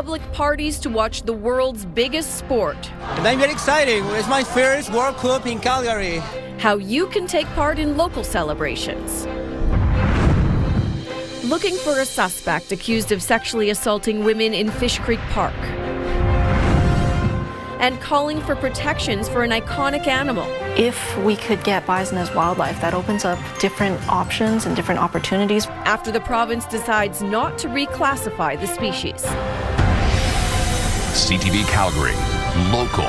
public parties to watch the world's biggest sport. And I'm very excited. It's my first World Cup in Calgary. How you can take part in local celebrations. Looking for a suspect accused of sexually assaulting women in Fish Creek Park. And calling for protections for an iconic animal. If we could get bison as wildlife, that opens up different options and different opportunities. After the province decides not to reclassify the species. CTV Calgary, local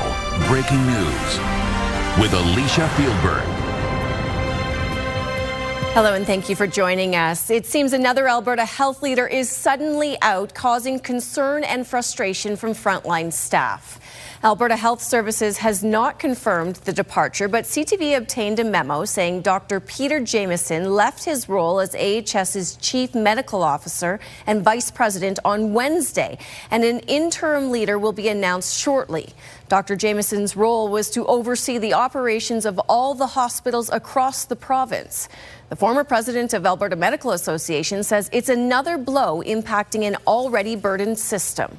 breaking news with Alicia Fieldberg. Hello and thank you for joining us. It seems another Alberta health leader is suddenly out, causing concern and frustration from frontline staff. Alberta Health Services has not confirmed the departure, but CTV obtained a memo saying Dr. Peter Jamieson left his role as AHS's Chief Medical Officer and Vice President on Wednesday, and an interim leader will be announced shortly. Dr. Jamieson's role was to oversee the operations of all the hospitals across the province. The former president of Alberta Medical Association says it's another blow impacting an already burdened system.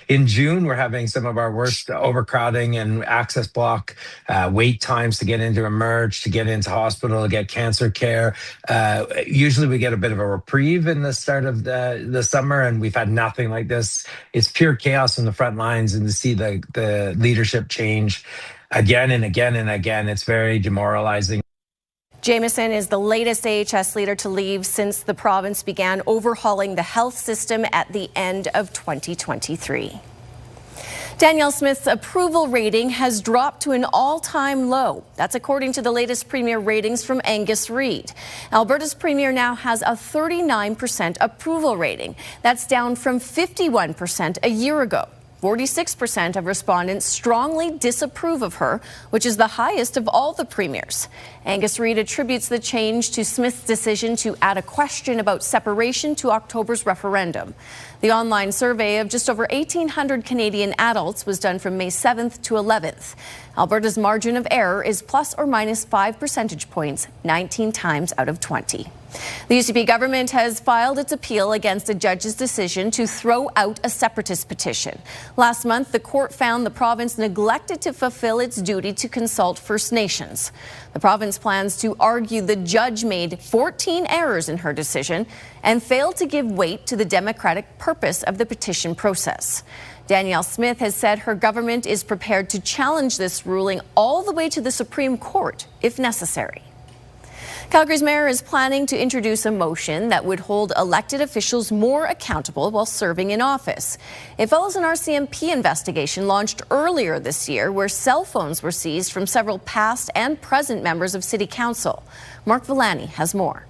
In June, we're having some of our worst overcrowding and access block wait times to get into emerge, to get into hospital, to get cancer care. Usually we get a bit of a reprieve in the start of the summer, and we've had nothing like this. It's pure chaos on the front lines, and to see the leadership change again and again and again, it's very demoralizing. Jamieson is the latest AHS leader to leave since the province began overhauling the health system at the end of 2023. Danielle Smith's approval rating has dropped to an all-time low. That's according to the latest Premier ratings from Angus Reid. Alberta's Premier now has a 39% approval rating. That's down from 51% a year ago. 46% of respondents strongly disapprove of her, which is the highest of all the premiers. Angus Reid attributes the change to Smith's decision to add a question about separation to October's referendum. The online survey of just over 1,800 Canadian adults was done from May 7th to 11th. Alberta's margin of error is plus or minus 5 percentage points, 19 times out of 20. The UCP government has filed its appeal against a judge's decision to throw out a separatist petition. Last month, the court found the province neglected to fulfill its duty to consult First Nations. The province plans to argue the judge made 14 errors in her decision and failed to give weight to the democratic purpose of the petition process. Danielle Smith has said her government is prepared to challenge this ruling all the way to the Supreme Court if necessary. Calgary's mayor is planning to introduce a motion that would hold elected officials more accountable while serving in office. It follows an RCMP investigation launched earlier this year where cell phones were seized from several past and present members of City Council. Mark Villani has more.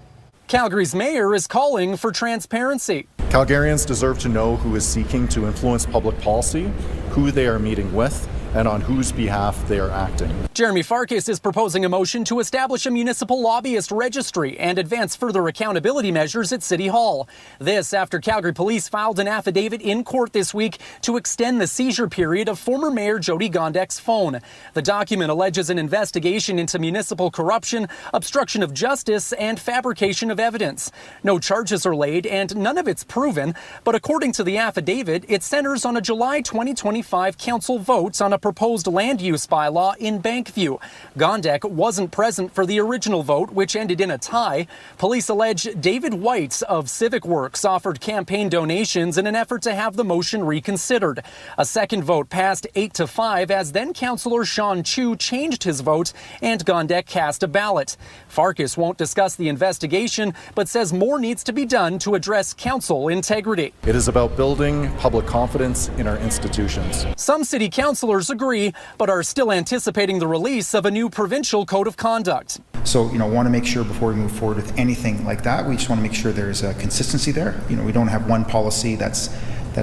Calgary's mayor is calling for transparency. Calgarians deserve to know who is seeking to influence public policy, who they are meeting with, and on whose behalf they are acting. Jeremy Farkas is proposing a motion to establish a municipal lobbyist registry and advance further accountability measures at City Hall. This after Calgary police filed an affidavit in court this week to extend the seizure period of former Mayor Jody Gondek's phone. The document alleges an investigation into municipal corruption, obstruction of justice, and fabrication of evidence. No charges are laid and none of it's proven, but according to the affidavit, it centers on a July 2025 council vote on a proposed land use bylaw in Bankview. Gondek wasn't present for the original vote, which ended in a tie. Police allege David White of Civic Works offered campaign donations in an effort to have the motion reconsidered. A second vote passed 8-5 as then Councillor Sean Chu changed his vote and Gondek cast a ballot. Farkas won't discuss the investigation, but says more needs to be done to address council integrity. It is about building public confidence in our institutions. Some city councillors agree, but are still anticipating the release of a new provincial code of conduct. So, want to make sure before we move forward with anything like that, we just want to make sure there's a consistency there. We don't have one policy that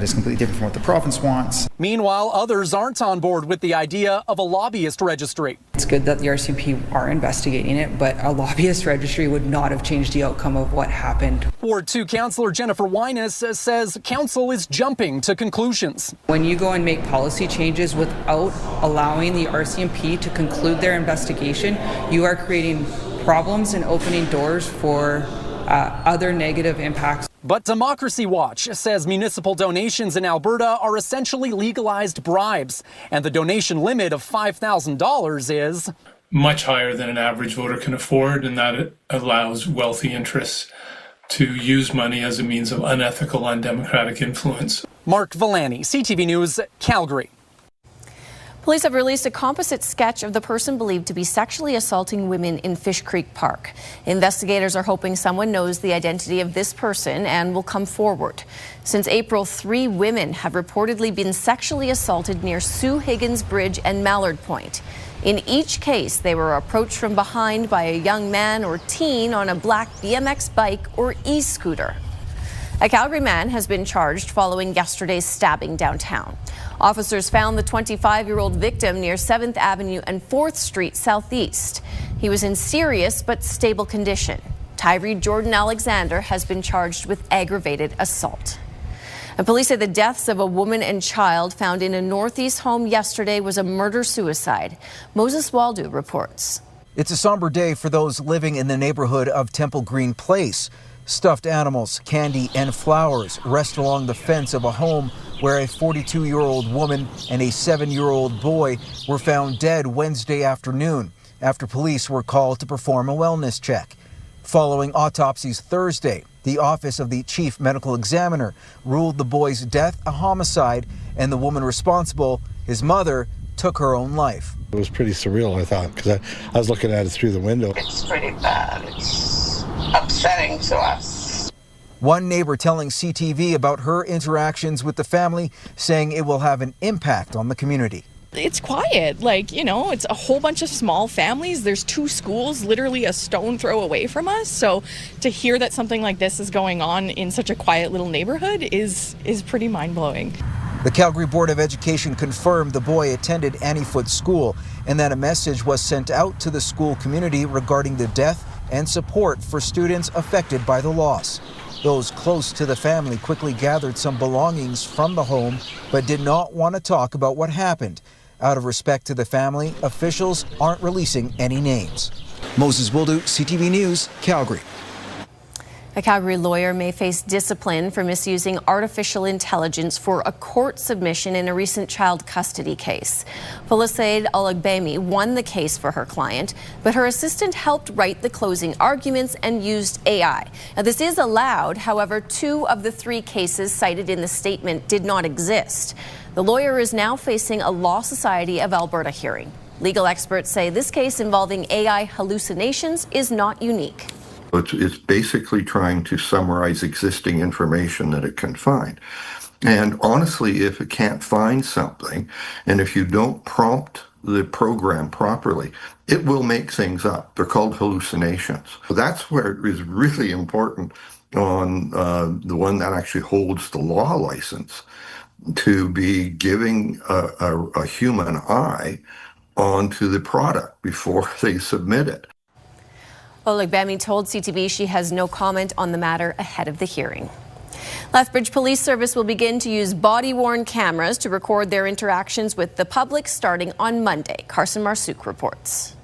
is completely different from what the province wants. Meanwhile, others aren't on board with the idea of a lobbyist registry. It's good that the RCMP are investigating it, but a lobbyist registry would not have changed the outcome of what happened. Ward 2 Councillor Jennifer Wyness says council is jumping to conclusions. When you go and make policy changes without allowing the RCMP to conclude their investigation, you are creating problems and opening doors for other negative impacts. But Democracy Watch says municipal donations in Alberta are essentially legalized bribes, and the donation limit of $5,000 is much higher than an average voter can afford, and that it allows wealthy interests to use money as a means of unethical, undemocratic influence. Mark Villani, CTV News, Calgary. Police have released a composite sketch of the person believed to be sexually assaulting women in Fish Creek Park. Investigators are hoping someone knows the identity of this person and will come forward. Since April, 3 women have reportedly been sexually assaulted near Sue Higgins Bridge and Mallard Point. In each case, they were approached from behind by a young man or teen on a black BMX bike or e-scooter. A Calgary man has been charged following yesterday's stabbing downtown. Officers found the 25-year-old victim near 7th Avenue and 4th Street Southeast. He was in serious but stable condition. Tyree Jordan Alexander has been charged with aggravated assault. And police say the deaths of a woman and child found in a Northeast home yesterday was a murder-suicide. Moses Waldo reports. It's a somber day for those living in the neighborhood of Temple Green Place. Stuffed animals, candy, and flowers rest along the fence of a home where a 42-year-old woman and a 7-year-old boy were found dead Wednesday afternoon after police were called to perform a wellness check. Following autopsies Thursday, the Office of the Chief Medical Examiner ruled the boy's death a homicide, and the woman responsible, his mother, took her own life. It was pretty surreal, I thought, because I was looking at it through the window. It's pretty bad. It's upsetting to us. One neighbor telling CTV about her interactions with the family, saying it will have an impact on the community. It's quiet, it's a whole bunch of small families. There's 2 schools literally a stone throw away from us. So to hear that something like this is going on in such a quiet little neighborhood is pretty mind-blowing. The Calgary Board of Education confirmed the boy attended Annie Foote School and that a message was sent out to the school community regarding the death and support for students affected by the loss. Those close to the family quickly gathered some belongings from the home but did not want to talk about what happened. Out of respect to the family, officials aren't releasing any names. Moses Wildu, CTV News, Calgary. A Calgary lawyer may face discipline for misusing artificial intelligence for a court submission in a recent child custody case. Felisaid Olagbemi won the case for her client, but her assistant helped write the closing arguments and used AI. Now, this is allowed, however, 2 of the 3 cases cited in the statement did not exist. The lawyer is now facing a Law Society of Alberta hearing. Legal experts say this case involving AI hallucinations is not unique. It's basically trying to summarize existing information that it can find. And honestly, if it can't find something, and if you don't prompt the program properly, it will make things up. They're called hallucinations. So that's where it is really important on the one that actually holds the law license to be giving a human eye onto the product before they submit it. Olagbemi told CTV she has no comment on the matter ahead of the hearing. Lethbridge Police Service will begin to use body-worn cameras to record their interactions with the public starting on Monday. Carson Marsouk reports.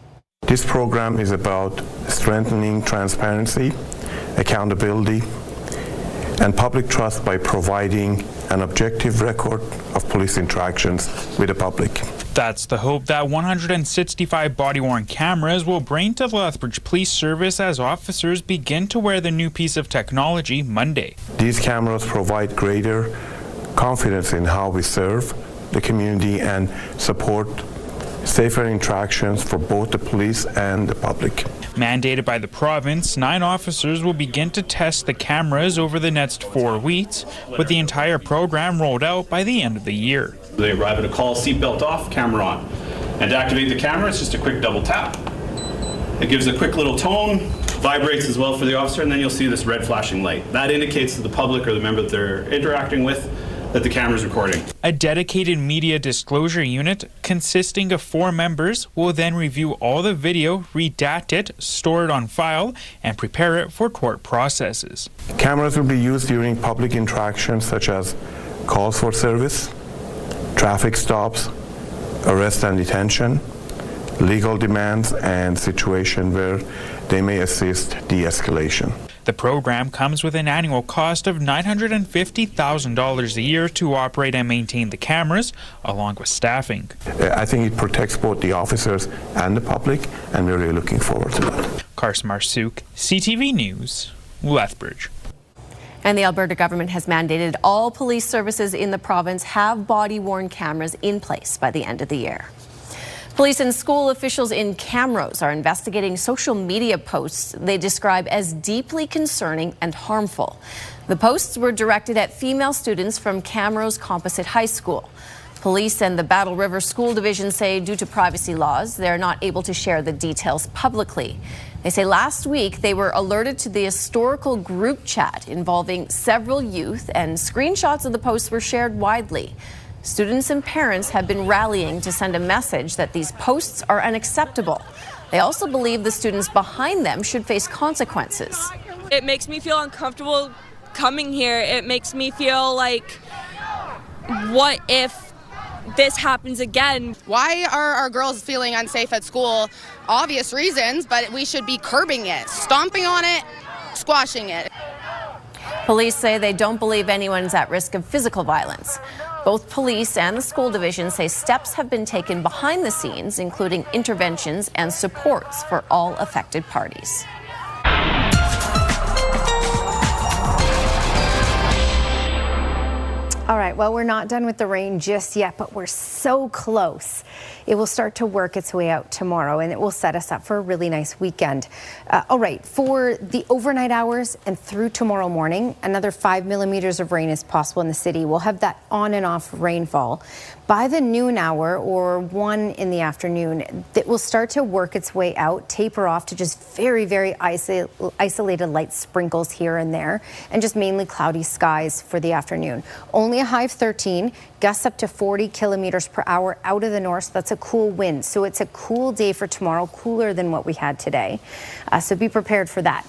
This program is about strengthening transparency, accountability, and public trust by providing an objective record of police interactions with the public. That's the hope that 165 body-worn cameras will bring to the Lethbridge Police Service as officers begin to wear the new piece of technology Monday. These cameras provide greater confidence in how we serve the community and support safer interactions for both the police and the public. Mandated by the province, 9 officers will begin to test the cameras over the next 4 weeks, with the entire program rolled out by the end of the year. They arrive at a call, seatbelt off, camera on. And to activate the camera, it's just a quick double tap. It gives a quick little tone, vibrates as well for the officer, and then you'll see this red flashing light. That indicates to the public or the member that they're interacting with that the camera is recording. A dedicated media disclosure unit consisting of 4 members will then review all the video, redact it, store it on file, and prepare it for court processes. Cameras will be used during public interactions such as calls for service, traffic stops, arrest and detention, legal demands, and situations where they may assist de-escalation. The program comes with an annual cost of $950,000 a year to operate and maintain the cameras, along with staffing. I think it protects both the officers and the public, and we're really looking forward to that. Carson Marsuk, CTV News, Lethbridge. And the Alberta government has mandated all police services in the province have body-worn cameras in place by the end of the year. Police and school officials in Camrose are investigating social media posts they describe as deeply concerning and harmful. The posts were directed at female students from Camrose Composite High School. Police and the Battle River School Division say due to privacy laws, they're not able to share the details publicly. They say last week they were alerted to the historical group chat involving several youth, and screenshots of the posts were shared widely. Students and parents have been rallying to send a message that these posts are unacceptable. They also believe the students behind them should face consequences. It makes me feel uncomfortable coming here. It makes me feel like, what if this happens again? Why are our girls feeling unsafe at school? Obvious reasons, but we should be curbing it, stomping on it, squashing it. Police say they don't believe anyone's at risk of physical violence. Both police and the school division say steps have been taken behind the scenes, including interventions and supports for all affected parties. All right, well, we're not done with the rain just yet, but we're so close. It will start to work its way out tomorrow, and it will set us up for a really nice weekend. All right, for the overnight hours and through tomorrow morning, another 5 millimeters of rain is possible in the city. We'll have that on and off rainfall. By the noon hour or 1 in the afternoon, it will start to work its way out, taper off to just very, very isolated light sprinkles here and there, and just mainly cloudy skies for the afternoon. Only a high of 13, gusts up to 40 kilometers per hour out of the north. So that's a cool wind. So it's a cool day for tomorrow, cooler than what we had today. So be prepared for that.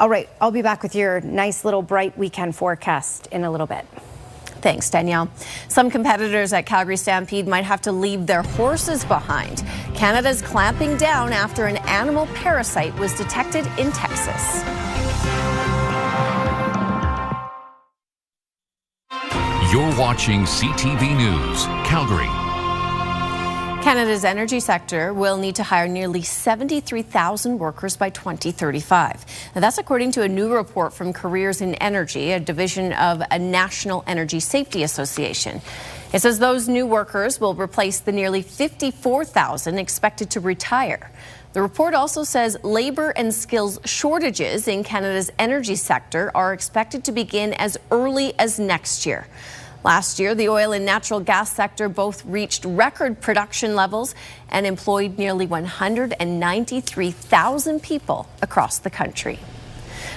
All right, I'll be back with your nice little bright weekend forecast in a little bit. Thanks, Danielle. Some competitors at Calgary Stampede might have to leave their horses behind. Canada's clamping down after an animal parasite was detected in Texas. You're watching CTV News, Calgary. Canada's energy sector will need to hire nearly 73,000 workers by 2035. Now, that's according to a new report from Careers in Energy, a division of a National Energy Safety Association. It says those new workers will replace the nearly 54,000 expected to retire. The report also says labor and skills shortages in Canada's energy sector are expected to begin as early as next year. Last year, the oil and natural gas sector both reached record production levels and employed nearly 193,000 people across the country.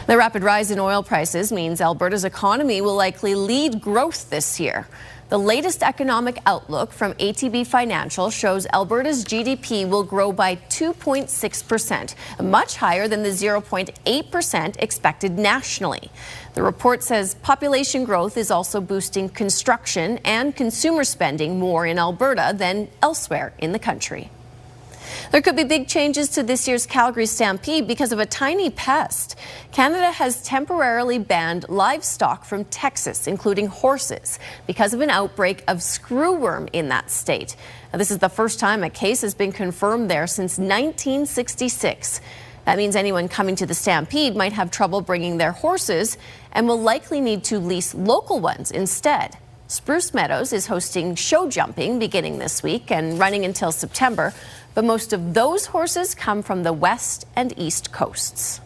The rapid rise in oil prices means Alberta's economy will likely lead growth this year. The latest economic outlook from ATB Financial shows Alberta's GDP will grow by 2.6%, much higher than the 0.8% expected nationally. The report says population growth is also boosting construction and consumer spending more in Alberta than elsewhere in the country. There could be big changes to this year's Calgary Stampede because of a tiny pest. Canada has temporarily banned livestock from Texas, including horses, because of an outbreak of screwworm in that state. Now, this is the first time a case has been confirmed there since 1966. That means anyone coming to the Stampede might have trouble bringing their horses and will likely need to lease local ones instead. Spruce Meadows is hosting show jumping beginning this week and running until September, but most of those horses come from the west and east coasts.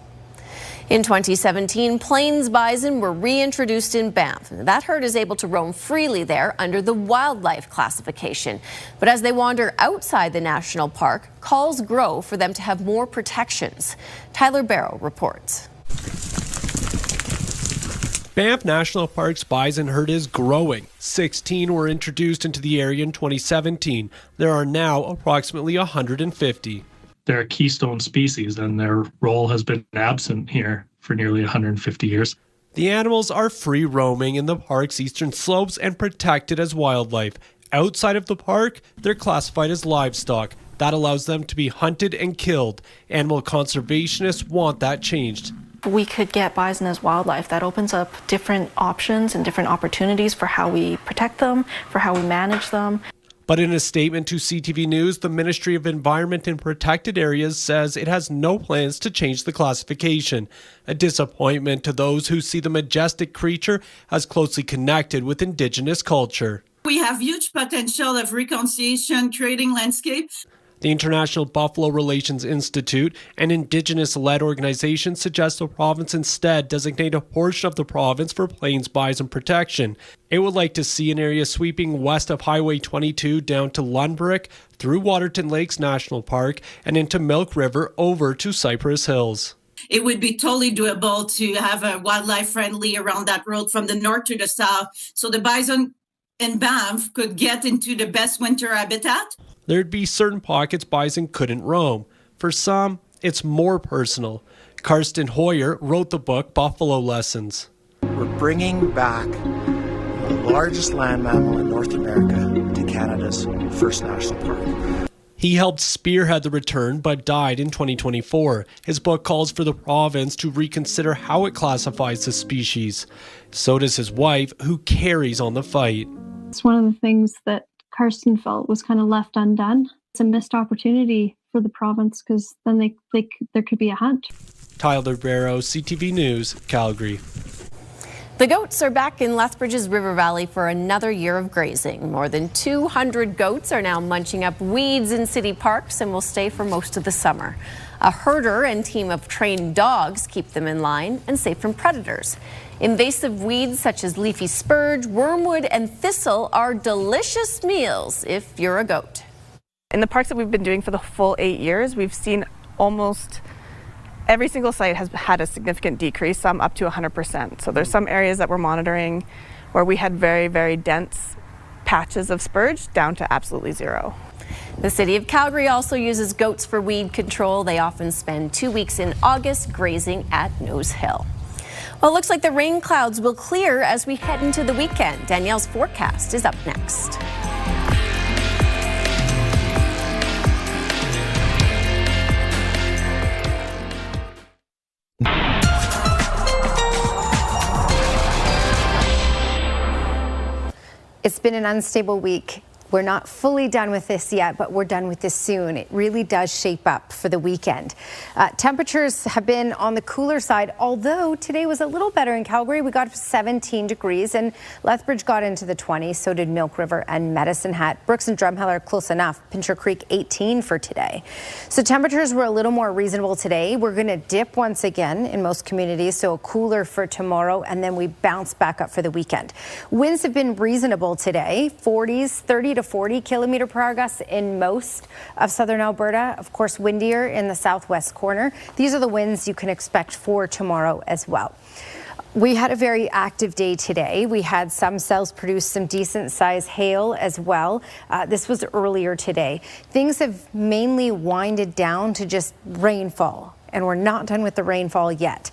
In 2017, plains bison were reintroduced in Banff. That herd is able to roam freely there under the wildlife classification. But as they wander outside the national park, calls grow for them to have more protections. Tyler Barrow reports. Banff National Park's bison herd is growing. 16 were introduced into the area in 2017. There are now approximately 150. They're a keystone species, and their role has been absent here for nearly 150 years. The animals are free roaming in the park's eastern slopes and protected as wildlife. Outside of the park, they're classified as livestock. That allows them to be hunted and killed. Animal conservationists want that changed. We could get bison as wildlife. That opens up different options and different opportunities for how we protect them, for how we manage them. But in a statement to CTV News, the Ministry of Environment and Protected Areas says it has no plans to change the classification. A disappointment to those who see the majestic creature as closely connected with Indigenous culture. We have huge potential of reconciliation, creating landscapes. The International Buffalo Relations Institute, an Indigenous-led organization, suggests the province instead designate a portion of the province for plains bison protection. It would like to see an area sweeping west of Highway 22 down to Lundbrook, through Waterton Lakes National Park, and into Milk River over to Cypress Hills. It would be totally doable to have a wildlife friendly around that road from the north to the south, so the bison in Banff could get into the best winter habitat. There'd be certain pockets bison couldn't roam. For some, it's more personal. Karsten Hoyer wrote the book Buffalo Lessons. We're bringing back the largest land mammal in North America to Canada's first national park. He helped spearhead the return but died in 2024. His book calls for the province to reconsider how it classifies the species. So does his wife, who carries on the fight. It's one of the things that Karsten felt was kind of left undone. It's a missed opportunity for the province because then there could be a hunt. Tyler Barrow, CTV News, Calgary. The goats are back in Lethbridge's River Valley for another year of grazing. More than 200 goats are now munching up weeds in city parks and will stay for most of the summer. A herder and team of trained dogs keep them in line and safe from predators. Invasive weeds such as leafy spurge, wormwood, and thistle are delicious meals if you're a goat. In the parks that we've been doing for the full 8 years, we've seen almost every single site has had a significant decrease, some up to 100%. So there's some areas that we're monitoring where we had very, very dense patches of spurge down to absolutely zero. The city of Calgary also uses goats for weed control. They often spend 2 weeks in August grazing at Nose Hill. Well, it looks like the rain clouds will clear as we head into the weekend. Danielle's forecast is up next. It's been an unstable week. We're not fully done with this yet, but we're done with this soon. It really does shape up for the weekend. Temperatures have been on the cooler side, although today was a little better in Calgary. We got up to 17 degrees, and Lethbridge got into the 20s. So did Milk River and Medicine Hat. Brooks and Drumheller are close enough. Pincher Creek 18 for today. So temperatures were a little more reasonable today. We're going to dip once again in most communities, so cooler for tomorrow, and then we bounce back up for the weekend. Winds have been reasonable today, 40s, 30 to 40 kilometer per hour gusts in most of southern Alberta. Of course, windier in the southwest corner. These are the winds you can expect for tomorrow as well. We had a very active day today. We had some cells produce some decent size hail as well. This was earlier today. Things have mainly winded down to just rainfall, and we're not done with the rainfall yet.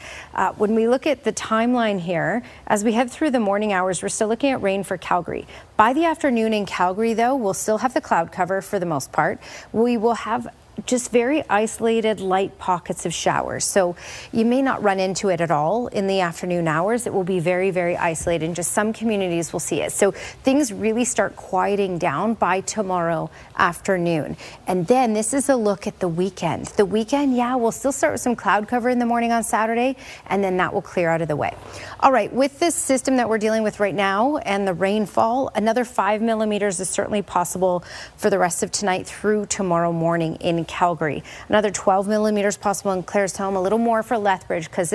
When we look at the timeline here, as we head through the morning hours, we're still looking at rain for Calgary. By the afternoon in Calgary, though, we'll still have the cloud cover for the most part. We will have just very isolated light pockets of showers. So you may not run into it at all in the afternoon hours. It will be very, very isolated, and just some communities will see it. So things really start quieting down by tomorrow afternoon. And then this is a look at the weekend. The weekend, yeah, we'll still start with some cloud cover in the morning on Saturday, and then that will clear out of the way. All right, with this system that we're dealing with right now and the rainfall, another 5 millimeters is certainly possible for the rest of tonight through tomorrow morning in Calgary. Another 12 millimeters possible in Claresholm, a little more for Lethbridge, because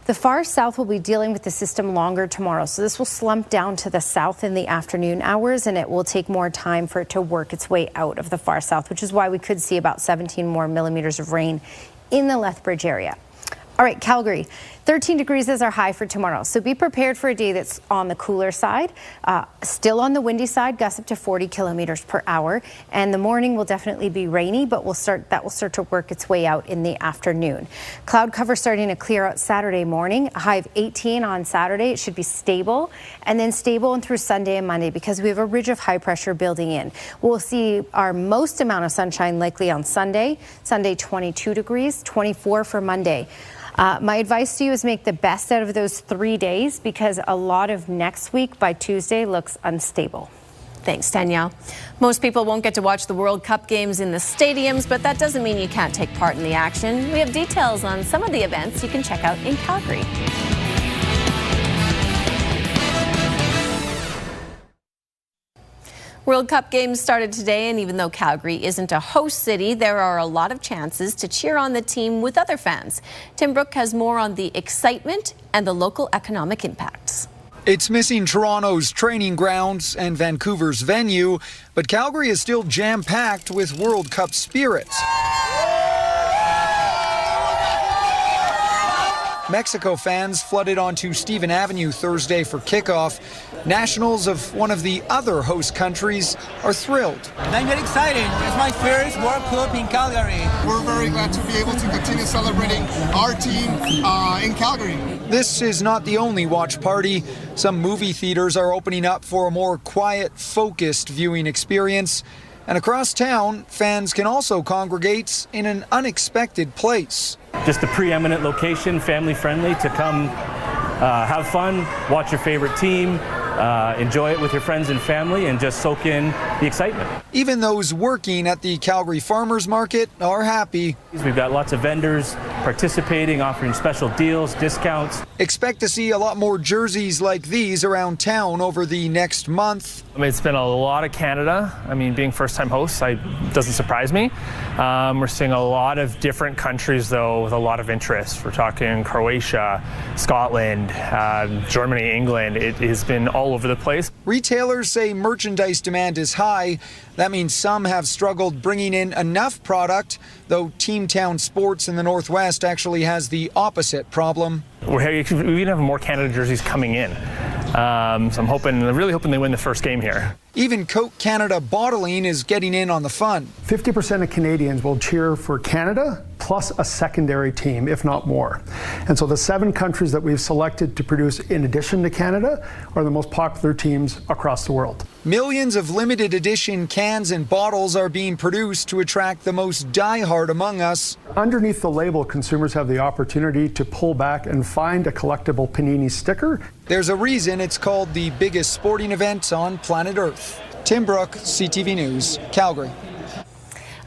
the far south will be dealing with the system longer tomorrow. So this will slump down to the south in the afternoon hours, and it will take more time for it to work its way out of the far south, which is why we could see about 17 more millimeters of rain in the Lethbridge area. All right, Calgary, 13 degrees is our high for tomorrow. So be prepared for a day that's on the cooler side, still on the windy side, gusts up to 40 kilometers per hour. And the morning will definitely be rainy, but that will start to work its way out in the afternoon. Cloud cover starting to clear out Saturday morning, a high of 18 on Saturday. It should be stable, and then stable and through Sunday and Monday, because we have a ridge of high pressure building in. We'll see our most amount of sunshine likely on Sunday. Sunday, 22 degrees, 24 for Monday. My advice to you is make the best out of those 3 days because a lot of next week by Tuesday looks unstable. Thanks, Danielle. Most people won't get to watch the World Cup games in the stadiums, but that doesn't mean you can't take part in the action. We have details on some of the events you can check out in Calgary. World Cup games started today, and even though Calgary isn't a host city, there are a lot of chances to cheer on the team with other fans. Tim Brooke has more on the excitement and the local economic impacts. It's missing Toronto's training grounds and Vancouver's venue, but Calgary is still jam-packed with World Cup spirit. Mexico fans flooded onto Stephen Avenue Thursday for kickoff. Nationals of one of the other host countries are thrilled. I'm very excited. It's my first World Cup in Calgary. We're very glad to be able to continue celebrating our team in Calgary. This is not the only watch party. Some movie theaters are opening up for a more quiet, focused viewing experience. And across town, fans can also congregate in an unexpected place. Just a preeminent location, family friendly, to come have fun, watch your favorite team, enjoy it with your friends and family, and just soak in the excitement. Even those working at the Calgary Farmers Market are happy. We've got lots of vendors participating, offering special deals, discounts. Expect to see a lot more jerseys like these around town over the next month. I mean, it's been a lot of Canada. I mean, being first-time hosts, doesn't surprise me. We're seeing a lot of different countries, though, with a lot of interest. We're talking Croatia, Scotland, Germany, England. It has been all over the place. Retailers say merchandise demand is high. That means some have struggled bringing in enough product, though Team Town Sports in the Northwest actually has the opposite problem. We even have more Canada jerseys coming in. So I'm really hoping they win the first game here. Even Coke Canada Bottling is getting in on the fun. 50% of Canadians will cheer for Canada plus a secondary team, if not more. And so the 7 countries that we've selected to produce in addition to Canada are the most popular teams across the world. Millions of limited edition cans and bottles are being produced to attract the most diehard among us. Underneath the label, consumers have the opportunity to pull back and find a collectible Panini sticker. There's a reason it's called the biggest sporting event on planet Earth. Tim Brooke, CTV News, Calgary.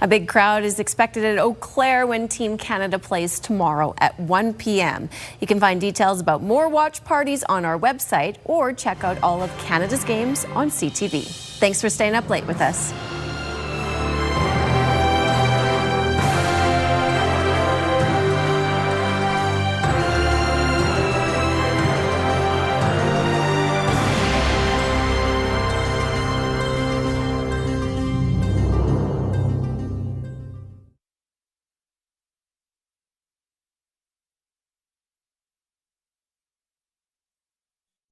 A big crowd is expected at Eau Claire when Team Canada plays tomorrow at 1 p.m. You can find details about more watch parties on our website or check out all of Canada's games on CTV. Thanks for staying up late with us.